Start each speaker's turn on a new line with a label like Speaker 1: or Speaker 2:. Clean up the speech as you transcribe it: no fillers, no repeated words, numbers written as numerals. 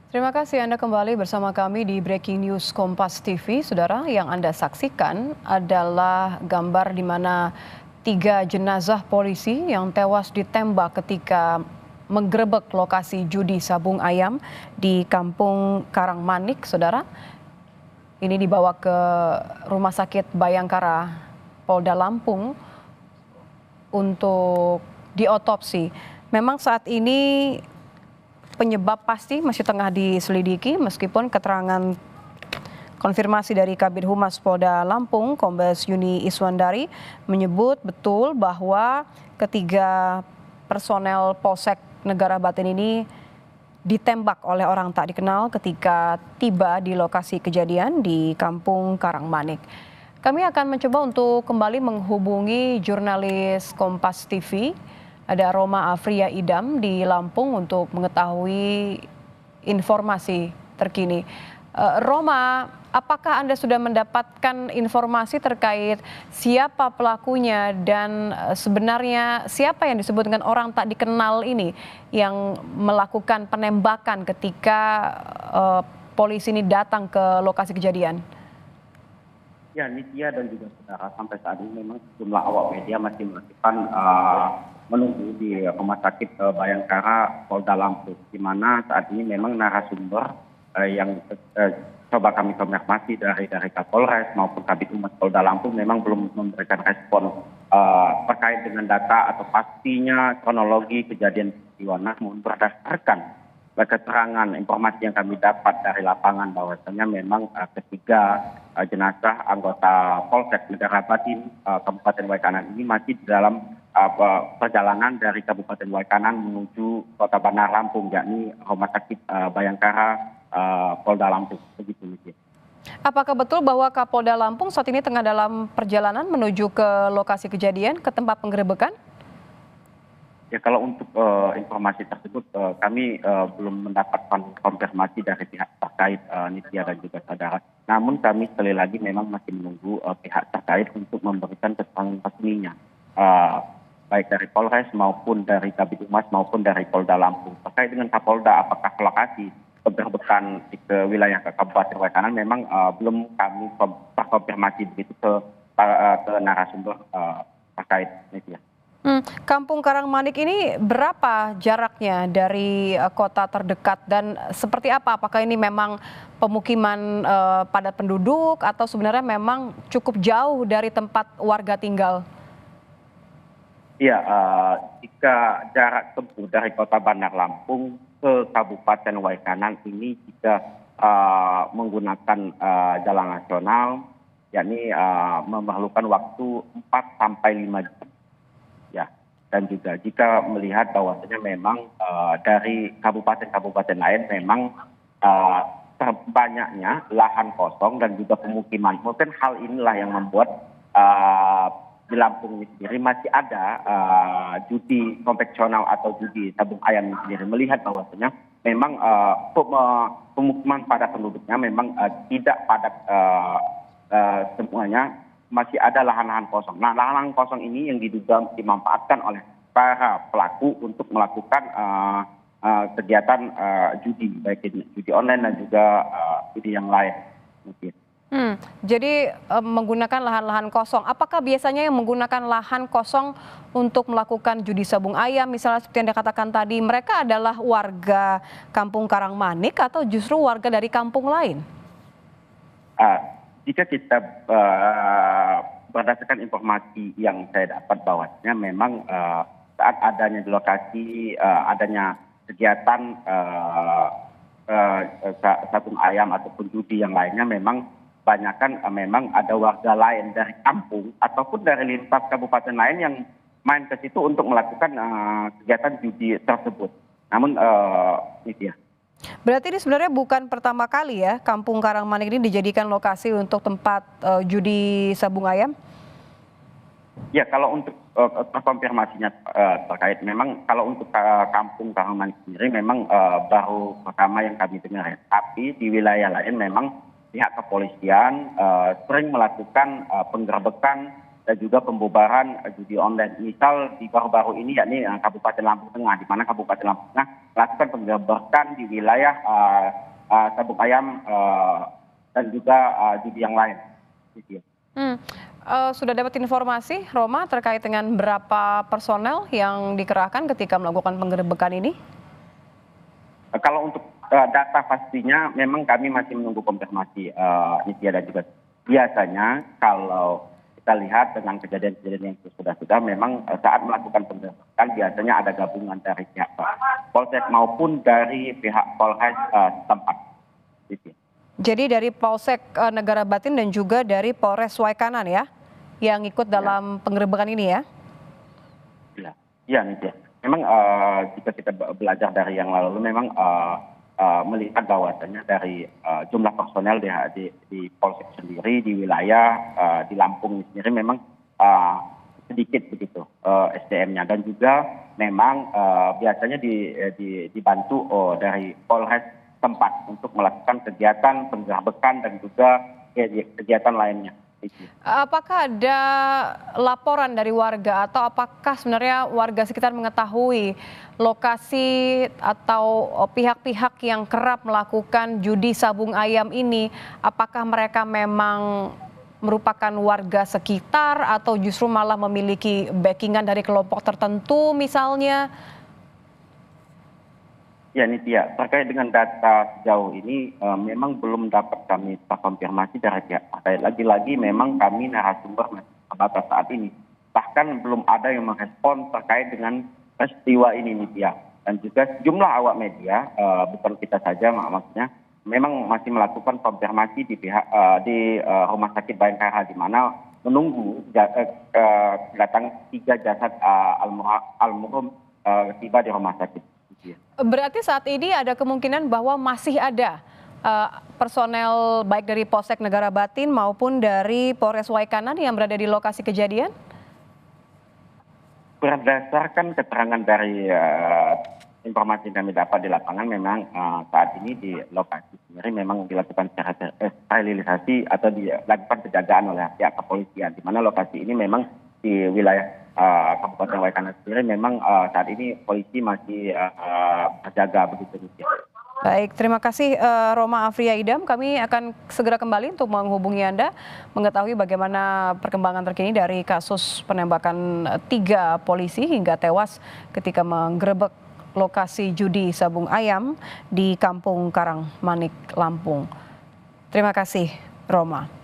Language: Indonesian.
Speaker 1: Terima kasih Anda kembali bersama kami di Breaking News Kompas TV. Saudara, yang Anda saksikan adalah gambar di mana 3 jenazah polisi yang tewas ditembak ketika menggerebek lokasi judi sabung ayam di Kampung Karangmanik, saudara. Ini dibawa ke Rumah Sakit Bayangkara Polda Lampung untuk diotopsi. Memang saat ini penyebab pasti masih tengah diselidiki meskipun keterangan konfirmasi dari Kabid Humas Polda Lampung, Kombes Yuni Iswandari, menyebut betul bahwa ketiga personel Polsek Negara Batin ini ditembak oleh orang tak dikenal ketika tiba di lokasi kejadian di Kampung Karangmanik. Kami akan mencoba untuk kembali menghubungi jurnalis Kompas TV. Ada Roma Afria Idam di Lampung untuk mengetahui informasi terkini. Roma, apakah Anda sudah mendapatkan informasi terkait siapa pelakunya dan sebenarnya siapa yang disebut dengan orang tak dikenal ini yang melakukan penembakan ketika polisi ini datang ke lokasi kejadian?
Speaker 2: Ya, Nitya dan juga saudara, sampai saat ini memang sejumlah awak media masih melakukan menunggu di Rumah Sakit Bayangkara Polda Lampung, di mana saat ini memang narasumber yang coba kami konfirmasi dari Kapolres maupun Kabid Humas Polda Lampung memang belum memberikan respon terkait dengan data atau pastinya kronologi kejadian peristiwa. Namun berdasarkan keterangan informasi yang kami dapat dari lapangan bahwasanya memang ketiga jenazah anggota Polsek Negara Batin Kabupaten Waikanan ini masih di dalam perjalanan dari Kabupaten Waikanan menuju Kota Bandar Lampung, yakni Rumah Sakit Bayangkara Polda Lampung. Begitu, Nitya.
Speaker 1: Apakah betul bahwa Kapolda Lampung saat ini tengah dalam perjalanan menuju ke lokasi kejadian, ke tempat penggerebekan?
Speaker 2: Ya, kalau untuk informasi tersebut kami belum mendapatkan konfirmasi dari pihak terkait, Nitya dan juga saudara. Namun kami sekali lagi memang masih menunggu pihak terkait untuk memberikan keterangan resminya, baik dari Polres maupun dari Kabid Humas maupun dari Polda Lampung. Terkait dengan Kapolda, apakah lokasi penggerebekan ke wilayah Kabupaten Waikanan memang belum kami terkonfirmasi begitu ke narasumber terkait, Nitya.
Speaker 1: Kampung Karangmanik ini berapa jaraknya dari kota terdekat dan seperti apa? Apakah ini memang pemukiman padat penduduk atau sebenarnya memang cukup jauh dari tempat warga tinggal?
Speaker 2: Iya, jika jarak tempuh dari Kota Bandar Lampung ke Kabupaten Waikanan ini jika menggunakan jalan nasional, yakni memerlukan waktu 4 sampai 5 jam. Ya, dan juga jika melihat bahwasanya memang dari kabupaten-kabupaten lain memang banyaknya lahan kosong dan juga pemukiman. Mungkin hal inilah yang membuat di Lampung ini sendiri masih ada judi konvensional atau judi sabung ayam ini sendiri. Melihat bahwasanya memang pemukiman padat penduduknya memang tidak padat semuanya. Masih ada lahan-lahan kosong. Nah, lahan-lahan kosong ini yang diduga dimanfaatkan oleh para pelaku untuk melakukan kegiatan judi, baik judi online dan juga judi yang lain. Mungkin.
Speaker 1: Jadi menggunakan lahan-lahan kosong. Apakah biasanya yang menggunakan lahan kosong untuk melakukan judi sabung ayam, misalnya seperti yang dikatakan tadi, mereka adalah warga Kampung Karangmanik atau justru warga dari kampung lain?
Speaker 2: Jika kita berdasarkan informasi yang saya dapat bahwasanya memang saat adanya di lokasi adanya kegiatan sabung ayam ataupun judi yang lainnya memang banyakkan memang ada warga lain dari kampung ataupun dari lintas kabupaten lain yang main ke situ untuk melakukan kegiatan judi tersebut. Namun itu ya.
Speaker 1: Berarti ini sebenarnya bukan pertama kali ya Kampung Karangmanik ini dijadikan lokasi untuk tempat judi sabung ayam?
Speaker 2: Ya, kalau untuk konfirmasinya terkait memang kalau untuk Kampung Karangmanik sendiri memang baru pertama yang kami dengar ya. Tapi di wilayah lain memang pihak kepolisian sering melakukan penggerebekan dan juga pembubaran judi online. Misal di baru-baru ini yakni Kabupaten Lampung Tengah, di mana Kabupaten Lampung Tengah melakukan penggerebekan di wilayah sabung ayam dan juga judi yang lain.
Speaker 1: Sudah dapat informasi, Roma, terkait dengan berapa personel yang dikerahkan ketika melakukan penggerebekan ini?
Speaker 2: Kalau untuk data pastinya memang kami masih menunggu konfirmasi Nitya dan juga biasanya kalau kita lihat dengan kejadian-kejadian yang sudah memang saat melakukan penggerebekan biasanya ada gabungan dari pihak Polsek maupun dari pihak Polres setempat.
Speaker 1: Jadi dari Polsek Negara Batin dan juga dari Polres Waikanan ya, yang ikut dalam penggerebekan ini ya?
Speaker 2: Iya, Nitya. Memang jika kita belajar dari yang lalu memang melihat bahwasannya dari jumlah personel di Polsek sendiri, di wilayah di Lampung sendiri memang sedikit begitu SDM-nya, dan juga memang biasanya dibantu dari Polres tempat untuk melakukan kegiatan penggerebekan dan juga kegiatan lainnya.
Speaker 1: Apakah ada laporan dari warga atau apakah sebenarnya warga sekitar mengetahui lokasi atau pihak-pihak yang kerap melakukan judi sabung ayam ini? Apakah mereka memang merupakan warga sekitar atau justru malah memiliki backingan dari kelompok tertentu misalnya?
Speaker 2: Ya Nitya, terkait dengan data sejauh ini memang belum dapat kami terkonfirmasi dari pihak terkait. Lagi-lagi memang kami narasumber masih terbatas saat ini. Bahkan belum ada yang merespon terkait dengan peristiwa ini Nitya. Dan juga sejumlah awak media, bukan kita saja maksudnya, memang masih melakukan konfirmasi di pihak di Rumah Sakit Bayangkara, di mana menunggu datang 3 jasad almarhum tiba di rumah sakit.
Speaker 1: Berarti saat ini ada kemungkinan bahwa masih ada personel baik dari Polsek Negara Batin maupun dari Polres Waikanan yang berada di lokasi kejadian?
Speaker 2: Berdasarkan keterangan dari informasi yang kami dapat di lapangan, memang saat ini di lokasi sendiri memang dilakukan sterilisasi atau dilakukan penjagaan oleh pihak kepolisian, di mana lokasi ini memang di wilayah Kabupaten Waikanan sendiri memang saat ini polisi masih berjaga begitu.
Speaker 1: Baik, terima kasih Roma Afria Idam. Kami akan segera kembali untuk menghubungi Anda, mengetahui bagaimana perkembangan terkini dari kasus penembakan 3 polisi hingga tewas ketika menggerebek lokasi judi sabung ayam di Kampung Karangmanik, Lampung. Terima kasih, Roma.